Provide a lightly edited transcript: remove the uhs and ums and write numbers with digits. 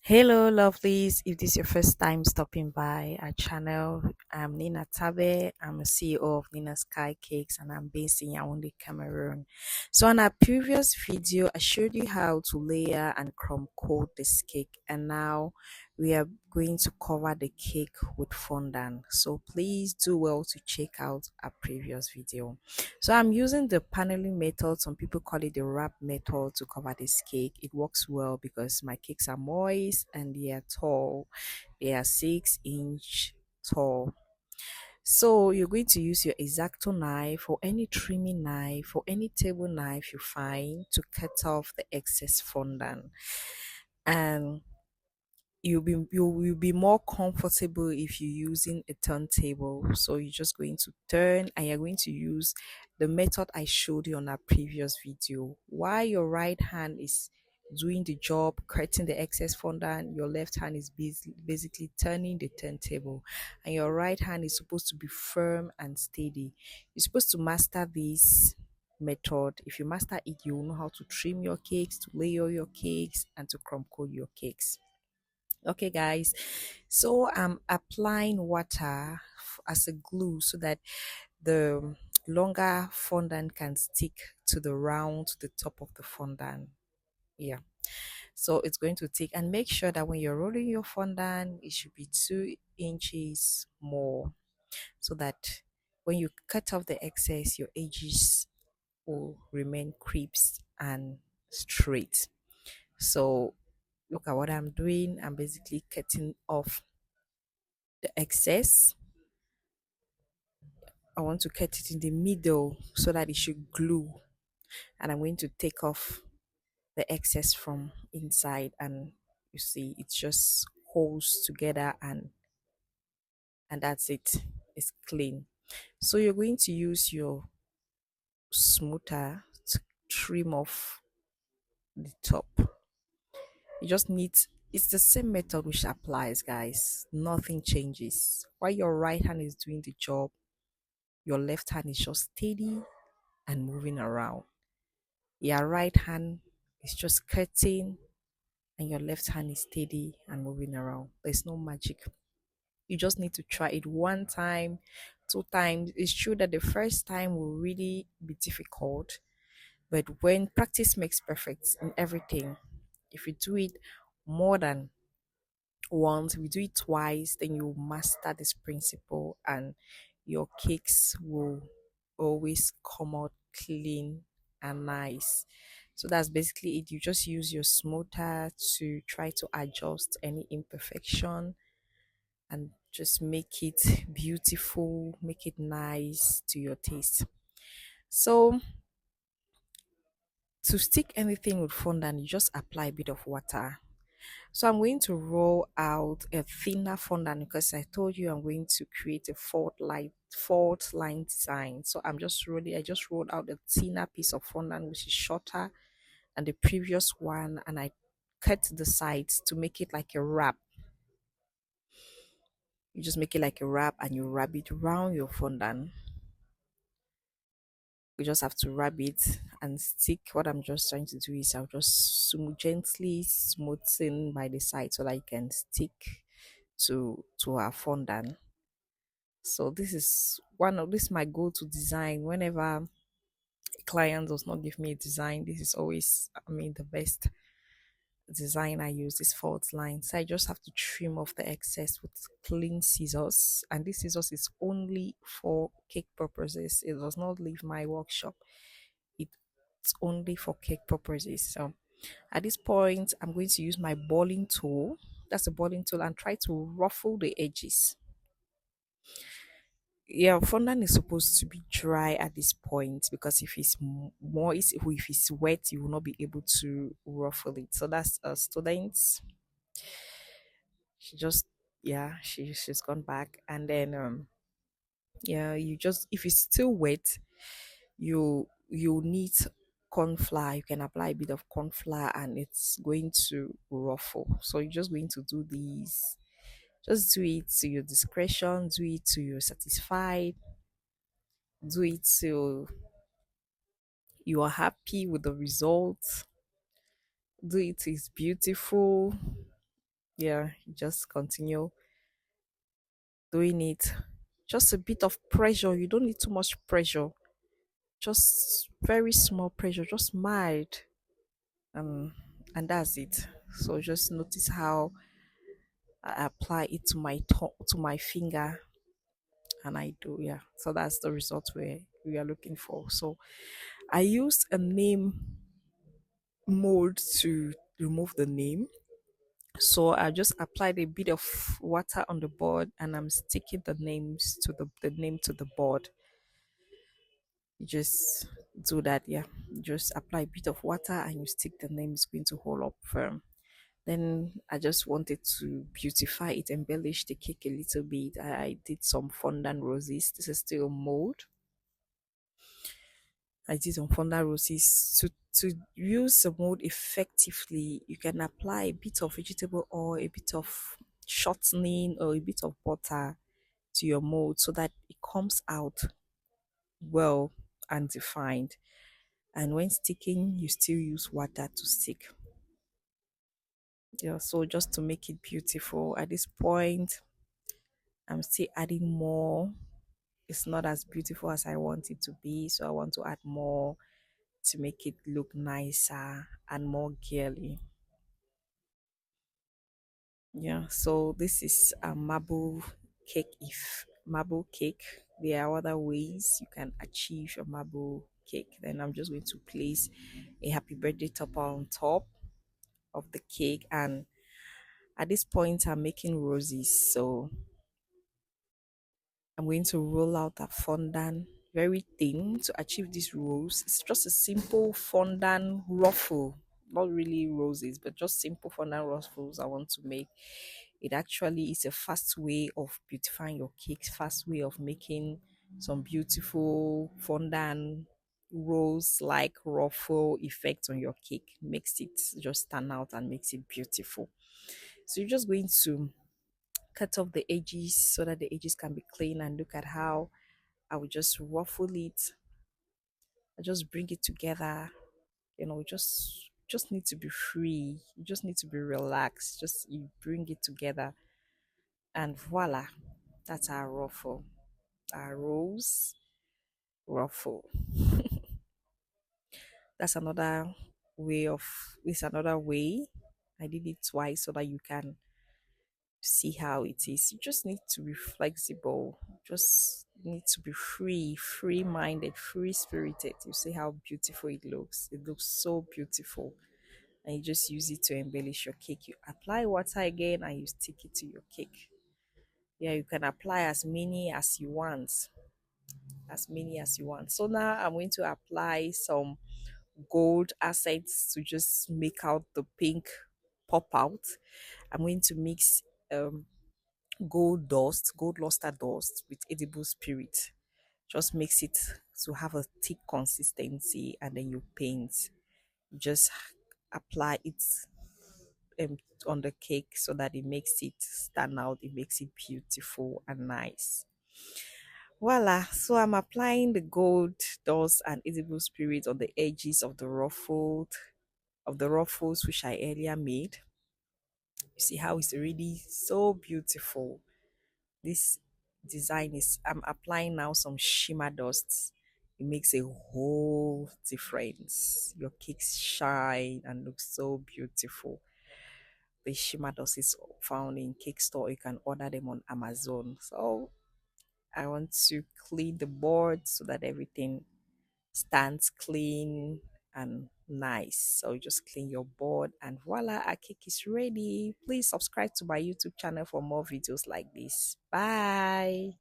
Hello, lovelies. If this is your first time stopping by our channel, I'm Nina Tabe. I'm a CEO of Nina Sky Cakes and I'm based in Yaoundé, Cameroon. So, on our previous video, I showed you how to layer and crumb coat this cake, and now we are going to cover the cake with fondant. So, please do well to check out our previous video. So I'm using the paneling method. Some people call it the wrap method to cover this cake. It works well because my cakes are moist and they are tall. They are 6 inch tall. So you're going to use your Exacto knife or any trimming knife or any table knife you find to cut off the excess fondant. And you'll be more comfortable if you're using a turntable. So you're just going to turn and you're going to use the method I showed you on our previous video. While your right hand is doing the job cutting the excess fondant, your left hand is basically turning the turntable, and your right hand is supposed to be firm and steady. You're supposed to master this method. If you master it, you will know how to trim your cakes, to layer your cakes, and to crumb coat your cakes. Okay, guys, so I'm applying water as a glue so that the longer fondant can stick to the round, to the top of the fondant. Yeah, so it's going to take, and make sure that when you're rolling your fondant, it should be 2 inches more so that when you cut off the excess, your edges will remain crisp and straight. So look at what I'm doing. I'm basically cutting off the excess. I want to cut it in the middle so that it should glue, and I'm going to take off the excess from inside, and you see it just holds together, and that's it. It's clean. So you're going to use your smoother to trim off the top. You just need, it's the same method which applies, guys. Nothing changes. While your right hand is doing the job, your left hand is just steady and moving around. Your right hand is just cutting and your left hand is steady and moving around. There's no magic. You just need to try it one time, 2 times. It's true that the first time will really be difficult, but when practice makes perfect in everything, if you do it more than once, if you do it twice, then you master this principle and your cakes will always come out clean and nice. So that's basically it. You just use your smoother to try to adjust any imperfection and just make it beautiful, make it nice to your taste. So to stick anything with fondant, you just apply a bit of water. So I'm going to roll out a thinner fondant because I told you I'm going to create a fault line design. So I just rolled out a thinner piece of fondant which is shorter than the previous one, and I cut the sides to make it like a wrap. You just make it like a wrap and you wrap it around your fondant. You just have to wrap it and stick. What I'm just trying to do is I'll just gently smoothing by the side so that it can stick to our fondant. So this is my go-to design whenever a client does not give me a design. This is always, I mean, the best design I use, this fault line. So I just have to trim off the excess with clean scissors, and this scissors is only for cake purposes. It does not leave my workshop. It's only for cake purposes. So at this point, I'm going to use my balling tool. That's a balling tool, and try to ruffle the edges. Yeah, fondant is supposed to be dry at this point because if it's moist, if it's wet, you will not be able to ruffle it. So that's a student. She just, yeah, she's gone back, and then yeah, you just, if it's still wet, you need corn flour. You can apply a bit of corn flour and it's going to ruffle. So you're just going to do these. Just do it to your discretion, do it to your satisfied, do it till you are happy with the result. Do it is beautiful. Yeah, you just continue doing it. Just a bit of pressure. You don't need too much pressure. Just very small pressure, just mild. Um, and that's it. So just notice how I apply it to my to my finger, and I do, yeah. So that's the result we are looking for. So I used a name mold to remove the name. So I just applied a bit of water on the board, and I'm sticking the names to the name to the board. You just do that, yeah. You just apply a bit of water and you stick the name. It's going to hold up firm. Then I just wanted to beautify it, embellish the cake a little bit. I did some fondant roses. This is still mold. I did some fondant roses. To use the mold effectively, you can apply a bit of vegetable oil, a bit of shortening, or a bit of butter to your mold so that it comes out well and defined. And when sticking, you still use water to stick. Yeah, so just to make it beautiful at this point, I'm still adding more. It's not as beautiful as I want it to be, so I want to add more to make it look nicer and more girly. Yeah, so this is a marble cake. If marble cake, there are other ways you can achieve a marble cake. Then I'm just going to place a happy birthday topper on top of the cake, and at this point I'm making roses, so I'm going to roll out a fondant very thin to achieve this rose. It's just a simple fondant ruffle, not really roses, but just simple fondant ruffles I want to make. It actually is a fast way of beautifying your cakes, fast way of making some beautiful fondant rose like ruffle effect on your cake. Makes it just stand out and makes it beautiful. So you're just going to cut off the edges so that the edges can be clean, and look at how I will just ruffle it. I just bring it together. Just need to be free. You just need to be relaxed. Just you bring it together, and voila, that's our ruffle, our rose ruffle. That's another way of. It's another way. I did it twice so that you can see how it is. You just need to be flexible. Just need to be free minded, free spirited. You see how beautiful it looks. It looks so beautiful. And you just use it to embellish your cake. You apply water again and you stick it to your cake. Yeah, you can apply as many as you want. As many as you want. So now I'm going to apply some gold accents to just make out the pink pop out. I'm going to mix um gold luster dust with edible spirit. Just mix it to have a thick consistency, and then you paint. You just apply it um, on the cake so that it makes it stand out, it makes it beautiful and nice. Voila, so I'm applying the gold dust and edible spirit on the edges of the ruffles which I earlier made. You see how it's already so beautiful. This design is, I'm applying now some shimmer dust. It makes a whole difference. Your cakes shine and look so beautiful. The shimmer dust is found in cake store. You can order them on Amazon. So I want to clean the board so that everything stands clean and nice. So you just clean your board, and voila, our cake is ready. Please subscribe to my YouTube channel for more videos like this. Bye.